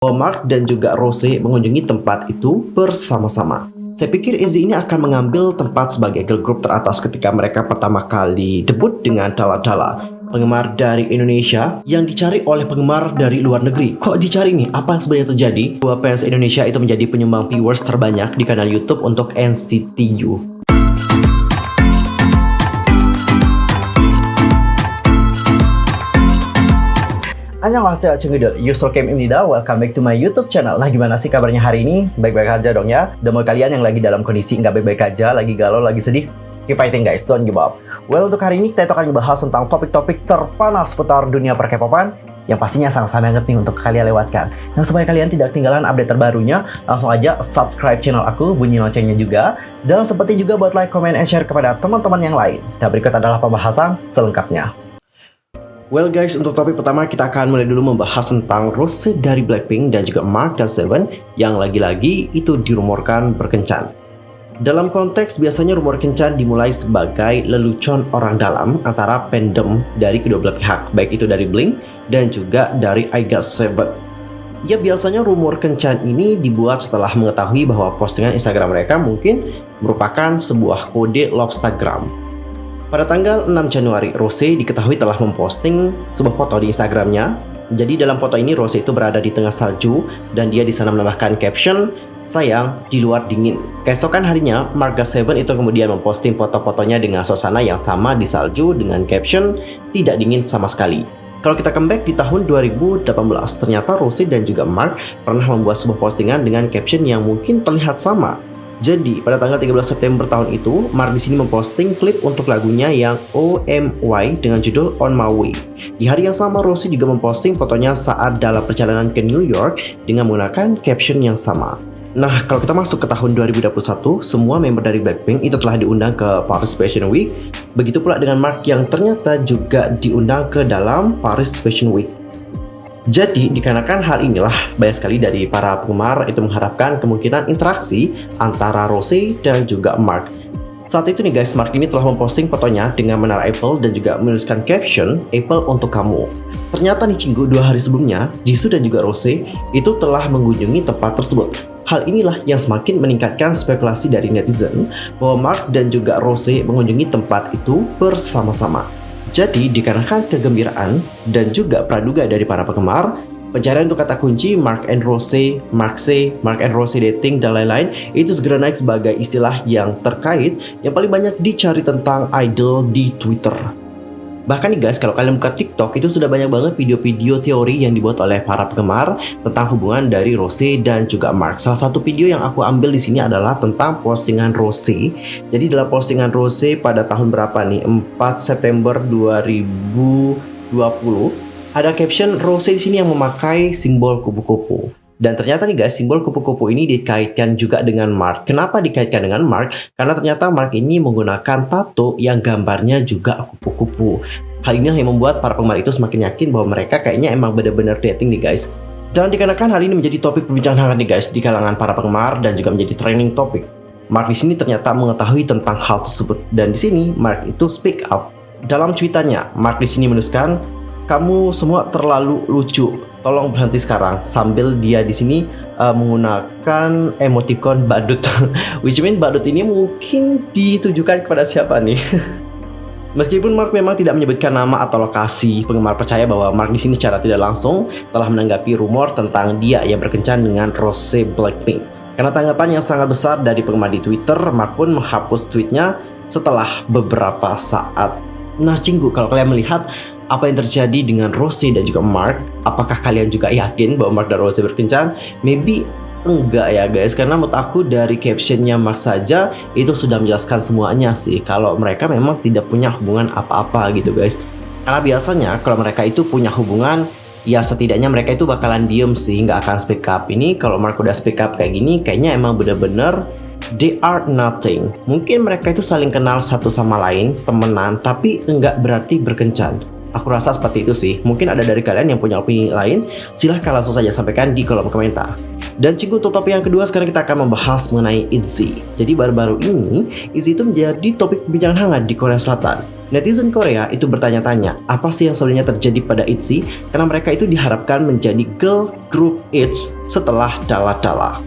Mark dan juga Rose mengunjungi tempat itu bersama-sama. Saya pikir ITZY ini akan mengambil tempat sebagai girl group teratas ketika mereka pertama kali debut dengan Dalla Dalla, penggemar dari Indonesia yang dicari oleh penggemar dari luar negeri. Kok dicari nih? Apa yang sebenarnya terjadi? Bahwa fans Indonesia itu menjadi penyumbang viewers terbanyak di kanal YouTube untuk NCT U. Annyeonghaseyo Chungidul, Yusro Kem Imnida, welcome back to my YouTube channel. Nah, gimana sih kabarnya hari ini? Baik-baik aja dong ya. Dan buat kalian yang lagi dalam kondisi nggak baik-baik aja, lagi galau, lagi sedih, keep fighting guys, don't give up. Well, untuk hari ini kita akan membahas tentang topik-topik terpanas seputar dunia per-K-popan yang pastinya sangat-sangat hangat nih untuk kalian lewatkan. Nah, supaya kalian tidak ketinggalan update terbarunya, langsung aja subscribe channel aku, bunyi loncengnya juga. Dan seperti juga buat like, comment, and share kepada teman-teman yang lain. Dan berikut adalah pembahasan selengkapnya. Well guys, untuk topik pertama kita akan mulai dulu membahas tentang Rose dari Blackpink dan juga Mark dan Seven yang lagi-lagi itu dirumorkan berkencan. Dalam konteks biasanya rumor kencan dimulai sebagai lelucon orang dalam antara fandom dari kedua belah pihak, baik itu dari Blink dan juga dari IGOT7. Ya, biasanya rumor kencan ini dibuat setelah mengetahui bahwa postingan Instagram mereka mungkin merupakan sebuah kode Lobstagram. Pada tanggal 6 Januari, Rose diketahui telah memposting sebuah foto di Instagramnya. Jadi dalam foto ini Rose itu berada di tengah salju dan dia di sana menambahkan caption, "Sayang, di luar dingin." Keesokan harinya, Mark dan Seven itu kemudian memposting foto-fotonya dengan suasana yang sama di salju dengan caption, "Tidak dingin sama sekali." Kalau kita comeback di tahun 2018, ternyata Rose dan juga Mark pernah membuat sebuah postingan dengan caption yang mungkin terlihat sama. Jadi, pada tanggal 13 September tahun itu, Mark di sini memposting klip untuk lagunya yang OMY dengan judul On My Way. Di hari yang sama, Rose juga memposting fotonya saat dalam perjalanan ke New York dengan menggunakan caption yang sama. Nah, kalau kita masuk ke tahun 2021, semua member dari Blackpink itu telah diundang ke Paris Fashion Week. Begitu pula dengan Mark yang ternyata juga diundang ke dalam Paris Fashion Week. Jadi, dikarenakan hal inilah, banyak sekali dari para penggemar itu mengharapkan kemungkinan interaksi antara Rose dan juga Mark. Saat itu nih guys, Mark ini telah memposting fotonya dengan menara Apple dan juga menuliskan caption, "Apple untuk kamu." Ternyata nih Cinggu, 2 hari sebelumnya, Jisoo dan juga Rose itu telah mengunjungi tempat tersebut. Hal inilah yang semakin meningkatkan spekulasi dari netizen bahwa Mark dan juga Rose mengunjungi tempat itu bersama-sama. Jadi, dikarenakan kegembiraan dan juga praduga dari para penggemar, pencarian untuk kata kunci Mark and Rose, Mark and Rose dating, dan lain-lain itu segera naik sebagai istilah yang terkait yang paling banyak dicari tentang idol di Twitter. Bahkan nih guys, kalau kalian buka TikTok itu sudah banyak banget video-video teori yang dibuat oleh para penggemar tentang hubungan dari Rose dan juga Mark. Salah satu video yang aku ambil di sini adalah tentang postingan Rose. Jadi dalam postingan Rose pada tahun berapa nih? 4 September 2020 ada caption Rose di sini yang memakai simbol kupu-kupu. Dan ternyata nih guys, simbol kupu-kupu ini dikaitkan juga dengan Mark. Kenapa dikaitkan dengan Mark? Karena ternyata Mark ini menggunakan tato yang gambarnya juga kupu-kupu. Hal ini yang membuat para penggemar itu semakin yakin bahwa mereka kayaknya emang benar-benar dating nih guys. Dan dikarenakan hal ini menjadi topik perbincangan hangat nih guys di kalangan para penggemar dan juga menjadi trending topik. Mark di sini ternyata mengetahui tentang hal tersebut. Dan di sini Mark itu speak up. Dalam cuitannya, Mark di sini menuliskan, "Kamu semua terlalu lucu. Tolong berhenti sekarang." Sambil dia di sini menggunakan emoticon badut. Which mean badut ini mungkin ditujukan kepada siapa nih? Meskipun Mark memang tidak menyebutkan nama atau lokasi, penggemar percaya bahwa Mark di sini secara tidak langsung telah menanggapi rumor tentang dia yang berkencan dengan Rose Blackpink. Karena tanggapan yang sangat besar dari penggemar di Twitter, Mark pun menghapus tweetnya setelah beberapa saat. Nah Cinggu, kalau kalian melihat apa yang terjadi dengan Rose dan juga Mark, apakah kalian juga yakin bahwa Mark dan Rose berkencan? Maybe enggak ya guys, karena menurut aku dari captionnya Mark saja itu sudah menjelaskan semuanya sih, kalau mereka memang tidak punya hubungan apa-apa gitu guys. Karena biasanya kalau mereka itu punya hubungan, ya setidaknya mereka itu bakalan diem sih, nggak akan speak up. Ini kalau Mark udah speak up kayak gini, kayaknya emang bener-bener they are nothing. Mungkin mereka itu saling kenal satu sama lain, temenan, tapi enggak berarti berkencan. Aku rasa seperti itu sih. Mungkin ada dari kalian yang punya opini lain, silahkan langsung saja sampaikan di kolom komentar. Dan Cinggu, untuk topik yang kedua, sekarang kita akan membahas mengenai ITZY. Jadi baru-baru ini ITZY itu menjadi topik perbincangan hangat di Korea Selatan. Netizen Korea itu bertanya-tanya, apa sih yang sebenarnya terjadi pada ITZY? Karena mereka itu diharapkan menjadi girl group ITZY setelah Dalla.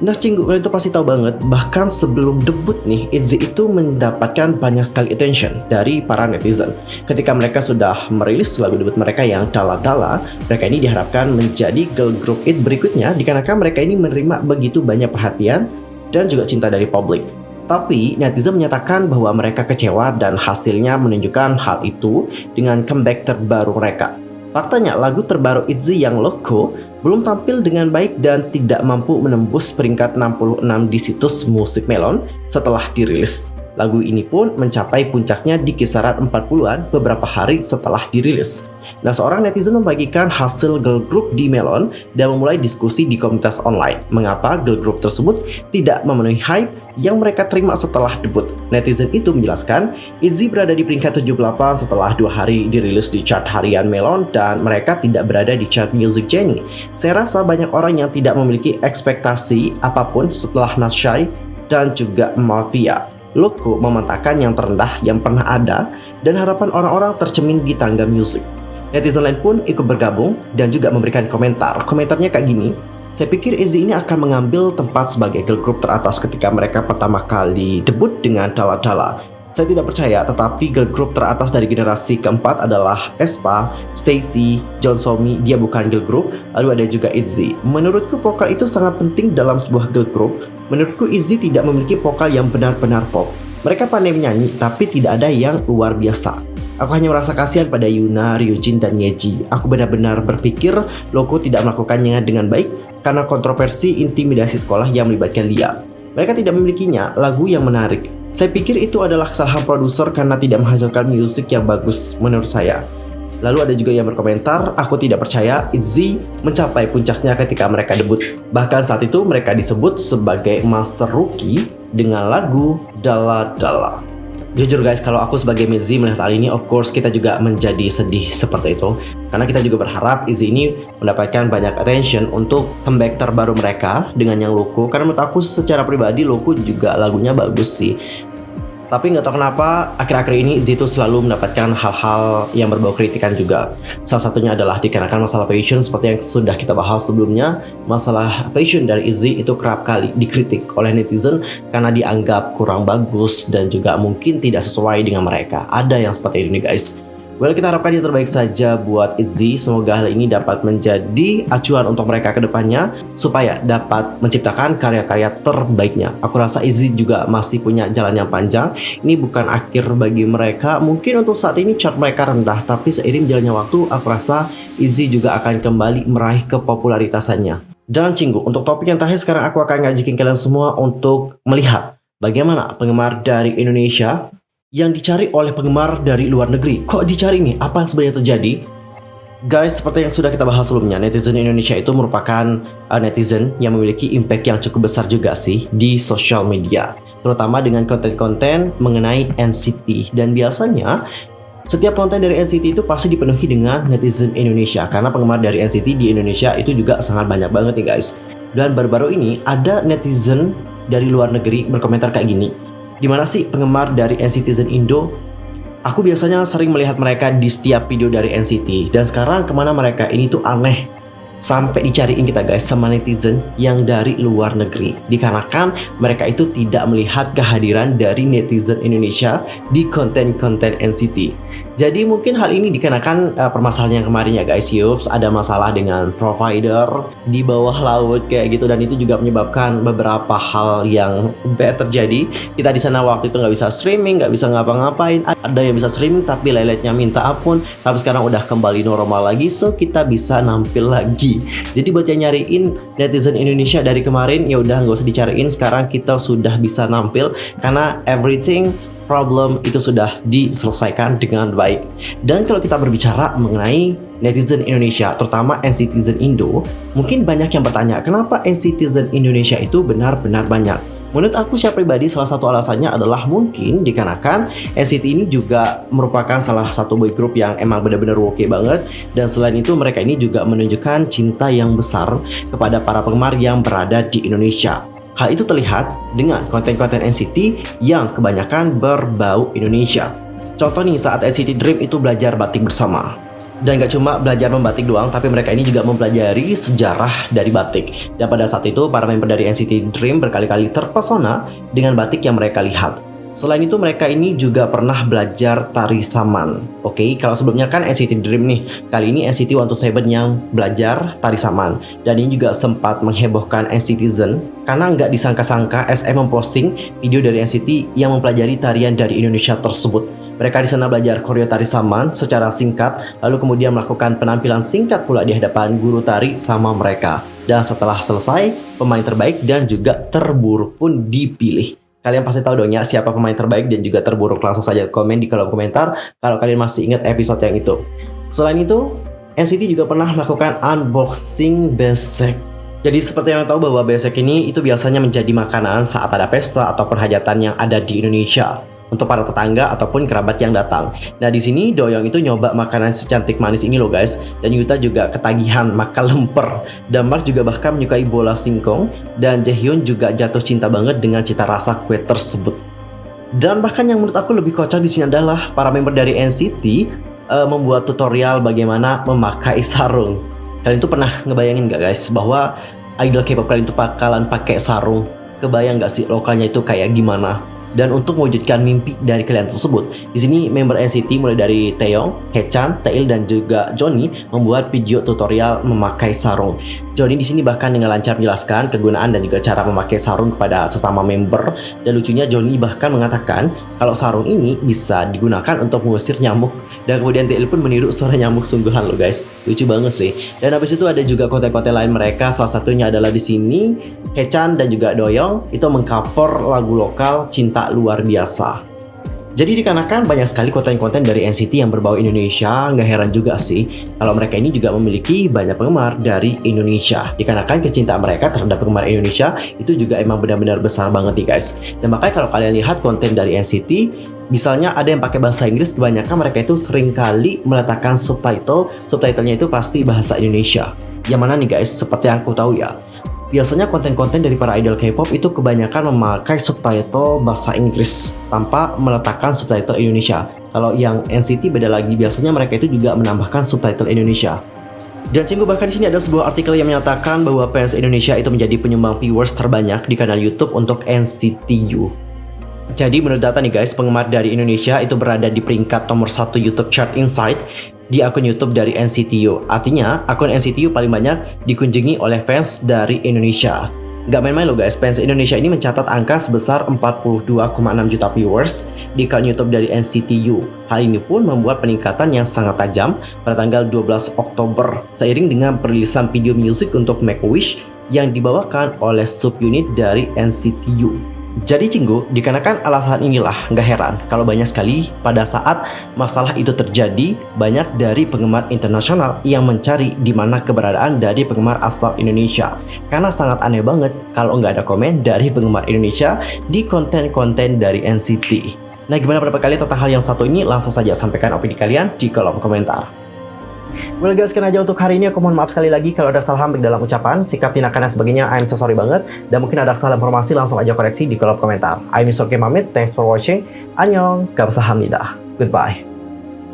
Nah cinggu, kalian itu pasti tahu banget, bahkan sebelum debut nih, ITZY itu mendapatkan banyak sekali attention dari para netizen. Ketika mereka sudah merilis lagu debut mereka yang Dalla, mereka ini diharapkan menjadi girl group ITZY berikutnya dikarenakan mereka ini menerima begitu banyak perhatian dan juga cinta dari publik. Tapi netizen menyatakan bahwa mereka kecewa dan hasilnya menunjukkan hal itu dengan comeback terbaru mereka. Faktanya lagu terbaru ITZY yang Loco belum tampil dengan baik dan tidak mampu menembus peringkat 66 di situs musik Melon setelah dirilis. Lagu ini pun mencapai puncaknya di kisaran 40-an beberapa hari setelah dirilis. Nah, seorang netizen membagikan hasil girl group di Melon dan memulai diskusi di komunitas online. Mengapa girl group tersebut tidak memenuhi hype yang mereka terima setelah debut? Netizen itu menjelaskan, ITZY berada di peringkat 78 setelah 2 hari dirilis di chart harian Melon dan mereka tidak berada di chart Music Genie. Saya rasa banyak orang yang tidak memiliki ekspektasi apapun setelah Not Shy dan juga Mafia. Loco mementahkan yang terendah yang pernah ada dan harapan orang-orang tercermin di tangga musik. Netizen lain pun ikut bergabung dan juga memberikan komentar. Komentarnya kayak gini, saya pikir ITZY ini akan mengambil tempat sebagai girl group teratas ketika mereka pertama kali debut dengan Dalla. Saya tidak percaya, tetapi girl group teratas dari generasi keempat adalah aespa, STAYC, Jeonsomi, dia bukan girl group, lalu ada juga ITZY. Menurutku vokal itu sangat penting dalam sebuah girl group. Menurutku ITZY tidak memiliki vokal yang benar-benar pop. Mereka pandai menyanyi, tapi tidak ada yang luar biasa. Aku hanya merasa kasihan pada Yuna, Ryujin, dan Yeji. Aku benar-benar berpikir Loco tidak melakukannya dengan baik karena kontroversi intimidasi sekolah yang melibatkan Lia. Mereka tidak memilikinya lagu yang menarik. Saya pikir itu adalah kesalahan produser karena tidak menghasilkan musik yang bagus menurut saya. Lalu ada juga yang berkomentar, aku tidak percaya ITZY mencapai puncaknya ketika mereka debut. Bahkan saat itu mereka disebut sebagai Master Rookie dengan lagu Dalla. Jujur guys, kalau aku sebagai Mezi melihat hal ini, of course kita juga menjadi sedih seperti itu. Karena kita juga berharap ITZY ini mendapatkan banyak attention untuk comeback terbaru mereka dengan yang Loco. Karena menurut aku secara pribadi Loco juga lagunya bagus sih. Tapi nggak tahu kenapa akhir-akhir ini ITZY itu selalu mendapatkan hal-hal yang berbau kritikan juga. Salah satunya adalah dikarenakan masalah passion seperti yang sudah kita bahas sebelumnya. Masalah passion dari ITZY itu kerap kali dikritik oleh netizen karena dianggap kurang bagus dan juga mungkin tidak sesuai dengan mereka. Ada yang seperti ini guys. Well, kita harapkan yang terbaik saja buat ITZY. Semoga hal ini dapat menjadi acuan untuk mereka ke depannya supaya dapat menciptakan karya-karya terbaiknya. Aku rasa ITZY juga masih punya jalan yang panjang. Ini bukan akhir bagi mereka. Mungkin untuk saat ini chart mereka rendah, tapi seiring jalannya waktu, aku rasa ITZY juga akan kembali meraih kepopularitasannya. Dan cinggu, untuk topik yang terakhir sekarang aku akan ngajakin kalian semua untuk melihat bagaimana penggemar dari Indonesia yang dicari oleh penggemar dari luar negeri. Kok dicari nih? Apa yang sebenarnya terjadi? Guys, seperti yang sudah kita bahas sebelumnya, netizen Indonesia itu merupakan netizen yang memiliki impact yang cukup besar juga sih di sosial media, terutama dengan konten-konten mengenai NCT. Dan biasanya setiap konten dari NCT itu pasti dipenuhi dengan netizen Indonesia, karena penggemar dari NCT di Indonesia itu juga sangat banyak banget nih guys. Dan baru-baru ini ada netizen dari luar negeri berkomentar kayak gini, di mana sih penggemar dari NCTzen Indo? Aku biasanya sering melihat mereka di setiap video dari NCT. Dan sekarang kemana mereka? Ini tuh aneh. Sampai dicariin kita guys sama netizen yang dari luar negeri. Dikarenakan mereka itu tidak melihat kehadiran dari netizen Indonesia di konten-konten NCT. Jadi mungkin hal ini dikarenakan permasalahan yang kemarin ya guys. Yups, ada masalah dengan provider di bawah laut kayak gitu. Dan itu juga menyebabkan beberapa hal yang bad terjadi. Kita di sana waktu itu nggak bisa streaming, nggak bisa ngapa-ngapain. Ada yang bisa streaming tapi leletnya minta ampun. Tapi sekarang udah kembali normal lagi, so kita bisa nampil lagi. Jadi buat yang nyariin netizen Indonesia dari kemarin, ya udah nggak usah dicariin. Sekarang kita sudah bisa nampil karena everything problem itu sudah diselesaikan dengan baik. Dan kalau kita berbicara mengenai netizen Indonesia, terutama NCTzen Indo, mungkin banyak yang bertanya, kenapa NCTzen Indonesia itu benar-benar banyak? Menurut aku secara pribadi, salah satu alasannya adalah mungkin dikarenakan NCT ini juga merupakan salah satu boy group yang emang benar-benar oke banget. Dan selain itu mereka ini juga menunjukkan cinta yang besar kepada para penggemar yang berada di Indonesia. Hal itu terlihat dengan konten-konten NCT yang kebanyakan berbau Indonesia. Contoh nih saat NCT Dream itu belajar batik bersama. Dan gak cuma belajar membatik doang, tapi mereka ini juga mempelajari sejarah dari batik. Dan pada saat itu, para member dari NCT Dream berkali-kali terpesona dengan batik yang mereka lihat. Selain itu, mereka ini juga pernah belajar tari saman. Oke, kalau sebelumnya kan NCT Dream nih, kali ini NCT 127 yang belajar tari saman. Dan ini juga sempat menghebohkan NCTzen, karena nggak disangka-sangka SM memposting video dari NCT yang mempelajari tarian dari Indonesia tersebut. Mereka di sana belajar koreo tari saman secara singkat, lalu kemudian melakukan penampilan singkat pula di hadapan guru tari sama mereka. Dan setelah selesai, pemain terbaik dan juga terburuk pun dipilih. Kalian pasti tahu dong ya siapa pemain terbaik dan juga terburuk. Langsung saja komen di kolom komentar kalau kalian masih ingat episode yang itu. Selain itu, NCT juga pernah melakukan unboxing besek. Jadi seperti yang tahu bahwa besek ini itu biasanya menjadi makanan saat ada pesta atau perhajatan yang ada di Indonesia untuk para tetangga ataupun kerabat yang datang. Nah di sini Doyoung itu nyoba makanan secantik manis ini loh guys, dan Yuta juga ketagihan makan lemper. Dan Mark juga bahkan menyukai bola singkong, dan Jaehyun juga jatuh cinta banget dengan cita rasa kue tersebut. Dan bahkan yang menurut aku lebih kocak di sini adalah para member dari NCT membuat tutorial bagaimana memakai sarung. Kalian tuh pernah ngebayangin gak guys bahwa idol K-pop kalian tuh bakalan pakai sarung? Kebayang gak sih lokalnya itu kayak gimana? Dan untuk mewujudkan mimpi dari kalian tersebut, di sini member NCT mulai dari Taeyong, Haechan, Taeil dan juga Johnny membuat video tutorial memakai sarung. Johnny di sini bahkan dengan lancar menjelaskan kegunaan dan juga cara memakai sarung kepada sesama member. Dan lucunya Johnny bahkan mengatakan kalau sarung ini bisa digunakan untuk mengusir nyamuk. Dan kemudian Taeil pun meniru suara nyamuk sungguhan loh guys. Lucu banget sih. Dan habis itu ada juga konten-konten lain mereka. Salah satunya adalah di sini Haechan dan juga Doyoung itu mengcover lagu lokal Cinta Luar Biasa. Jadi dikarenakan banyak sekali konten-konten dari NCT yang berbau Indonesia, nggak heran juga sih kalau mereka ini juga memiliki banyak penggemar dari Indonesia. Dikarenakan kecintaan mereka terhadap penggemar Indonesia itu juga emang benar-benar besar banget nih guys. Dan makanya kalau kalian lihat konten dari NCT, misalnya ada yang pakai bahasa Inggris, kebanyakan mereka itu sering kali meletakkan subtitlenya itu pasti bahasa Indonesia. Yang mana nih guys, seperti yang aku tahu ya, biasanya konten-konten dari para idol K-pop itu kebanyakan memakai subtitle bahasa Inggris tanpa meletakkan subtitle Indonesia. Kalau yang NCT beda lagi, biasanya mereka itu juga menambahkan subtitle Indonesia. Dan Cinggu bahkan di sini ada sebuah artikel yang menyatakan bahwa fans Indonesia itu menjadi penyumbang viewers terbanyak di kanal YouTube untuk NCT U. Jadi menurut data nih guys, penggemar dari Indonesia itu berada di peringkat nomor 1 YouTube Chart Insight di akun YouTube dari NCT U. Artinya, akun NCT U paling banyak dikunjungi oleh fans dari Indonesia. Gak main-main loh guys, fans Indonesia ini mencatat angka sebesar 42,6 juta viewers di akun YouTube dari NCT U. Hal ini pun membuat peningkatan yang sangat tajam pada tanggal 12 Oktober seiring dengan perilisan video musik untuk Make a Wish yang dibawakan oleh subunit dari NCT U. Jadi Cinggu, dikarenakan alasan inilah gak heran kalau banyak sekali pada saat masalah itu terjadi, banyak dari penggemar internasional yang mencari di mana keberadaan dari penggemar asal Indonesia. Karena sangat aneh banget kalau nggak ada komen dari penggemar Indonesia di konten-konten dari NCT. Nah gimana pendapat kalian tentang hal yang satu ini? Langsung saja sampaikan opini kalian di kolom komentar. Well guys, sekian aja untuk hari ini. Aku mohon maaf sekali lagi kalau ada salah baik dalam ucapan, sikap, tindakan, dan sebagainya. I'm so sorry banget. Dan mungkin ada kesalahan informasi, langsung aja koreksi di kolom komentar. I'm Mr. Kim Pamit. Thanks for watching. Annyeong. Kamsahamnida. Goodbye.